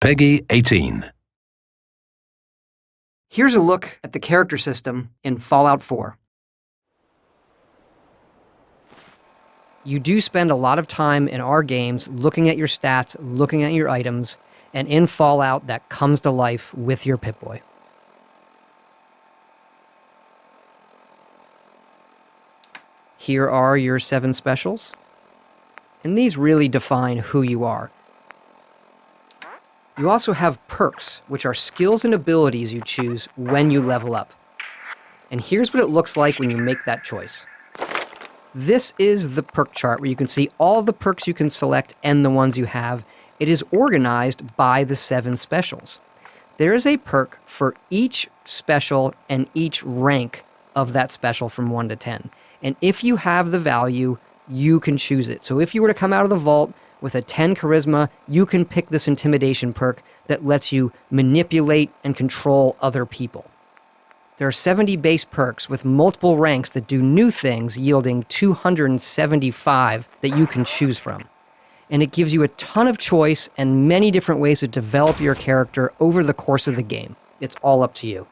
Peggy 18. Here's a look at the character system in Fallout 4. You do spend a lot of time in our games looking at your stats, looking at your items, and in Fallout that comes to life with your Pip-Boy. Here are your 7 specials, and these really define who you are. You also have perks, which are skills and abilities you choose when you level up. And here's what it looks like when you make that choice. This is the perk chart where you can see all the perks you can select and the ones you have. It is organized by the 7 specials. There is a perk for each special and each rank of that special from 1 to 10. And if you have the value, you can choose it. So if you were to come out of the vault with a 10 charisma, you can pick this intimidation perk that lets you manipulate and control other people. There are 70 base perks with multiple ranks that do new things, yielding 275 that you can choose from. And it gives you a ton of choice and many different ways to develop your character over the course of the game. It's all up to you.